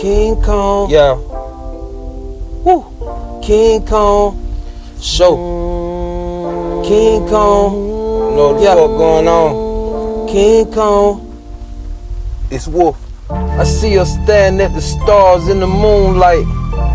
King Kong. Yeah. Woo. King Kong. Show. King Kong. You know what the fuck going on? King Kong. It's Wolf. I see us staring at the stars in the moonlight.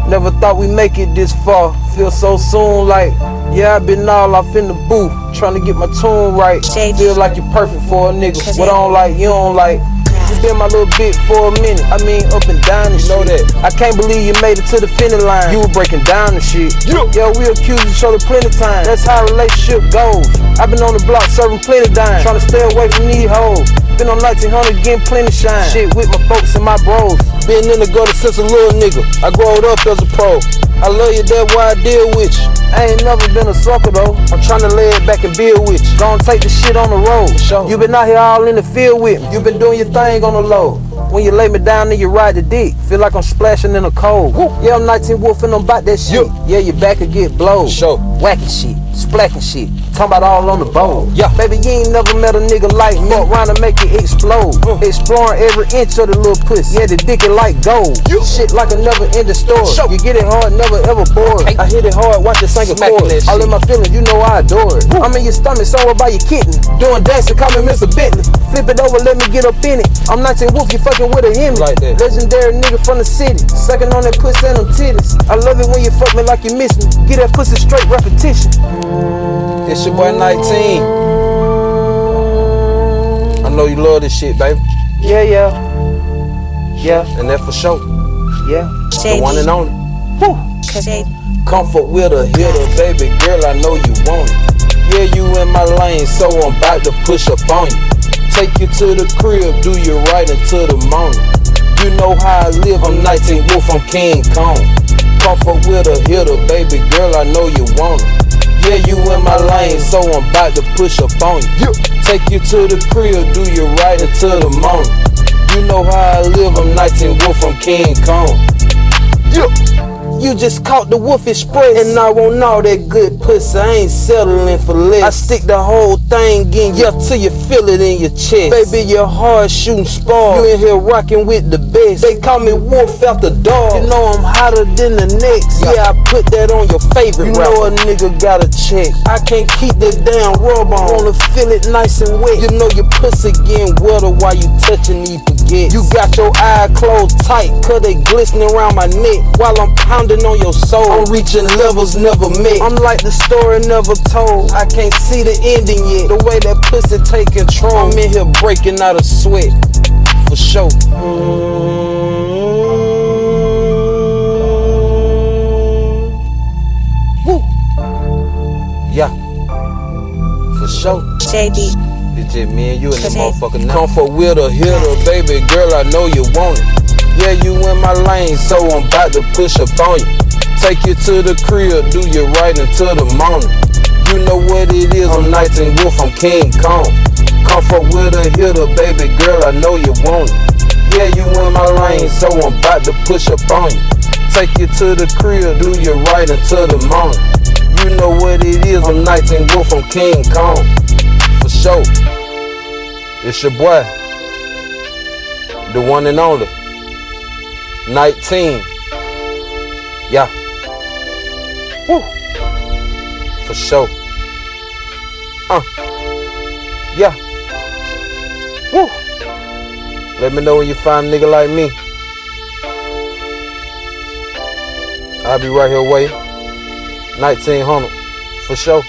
Never thought we'd make it this far. Feel so soon like, yeah, I've been all off in the booth, trying to get my tune right. Feel like you're perfect for a nigga. What I don't like, you don't like. You been my little bitch for a minute. I mean, up and down and shit. Know that. I can't believe you made it to the finish line. You were breaking down and shit. Yeah, we accused each other plenty times. That's how a relationship goes. I've been on the block serving plenty dimes, trying to stay away from these hoes. Been on 1900 getting plenty shine. Shit with my folks and my bros. Been in the gutter since a little nigga. I growed up as a pro. I love you, that's why I deal with you. I ain't never been a sucker though. I'm tryna lay it back and build with you. Gonna take the shit on the road. Sure. You been out here all in the field with me. You been doing your thing on the low. When you lay me down and you ride the dick, feel like I'm splashing in the cold. Woo. Yeah, I'm 19 Wolf and I'm about that shit. Yeah, your back could get blowed. Sure. Whacking shit, splacking shit. Talking about all on the bowl. Yeah. Baby, you ain't never met a nigga like me. Fuck around and make it explode. Exploring every inch of the little pussy. Yeah, the dick is like gold. Shit like a never ending story. Sure. You get it hard, never ever bored. I hit it hard, watch it sing a chord. All in my feelings, you know I adore it. I'm in your stomach, somewhere by your kidney. Doing dancing, call me Mr. Bentley. Flip it over, let me get up in it. I'm 19 Wolf, you fucking with a Hemi. Like that. Legendary nigga from the city. Sucking on that pussy and them titties. I love it when you fuck me like you miss me. Get that pussy straight repetition. It's your boy 19. I know you love this shit, baby. Yeah. And that for sure. Yeah. The one and only. Woo. Comfort with a hitter, baby girl, I know you want it. Yeah, you in my lane, so I'm about to push up on you. Take you to the crib, do you right until the morning. You know how I live, I'm 19 Wolf, I'm King Kong. Comfort with a hitter, baby girl, I know you want it. Yeah, you in my lane, so I'm about to push up on you. Take you to the crib, do you right until the morning. You know how I live, I'm 19 Wolf, I'm King Kong. You just caught the Wolf Express, and I want all that good pussy, I ain't settling for less. I stick the whole thing in you till you feel it in your chest. Baby, your hard shooting spar, you in here rocking with the best. They call me Wolf after dog, you know I'm hotter than the next. Yeah, I put that on your favorite rapper. You know a nigga got a check, I can't keep that damn rub on. Wanna feel it nice and wet. You know your pussy getting wetter while you touching these baguettes. You got your eye closed tight, cause they glistening around my neck while I'm pounding on your soul. I'm reaching levels never met. I'm like the story never told. I can't see the ending yet. The way that pussy take control. I'm in here breaking out a sweat. For sure. Woo. Yeah. For sure. JD. It's just me and you and that motherfucker now. Comfort with a hitter, baby girl, I know you want it. Yeah, you in my lane, so I'm about to push up on you. Take you to the crib, do you right until the morning. You know what it is, I'm 19 Wolf, I'm King Kong. Comfort with a hitter, baby girl, I know you want it. Yeah, you in my lane, so I'm about to push up on you. Take you to the crib, do you right until the morning. You know what it is, I'm 19 Wolf, I'm King Kong. For sure. It's your boy, the one and only 19. Yeah. Woo. For sure. Yeah. Woo. Let me know when you find a nigga like me. I'll be right here waiting. 1900. For sure.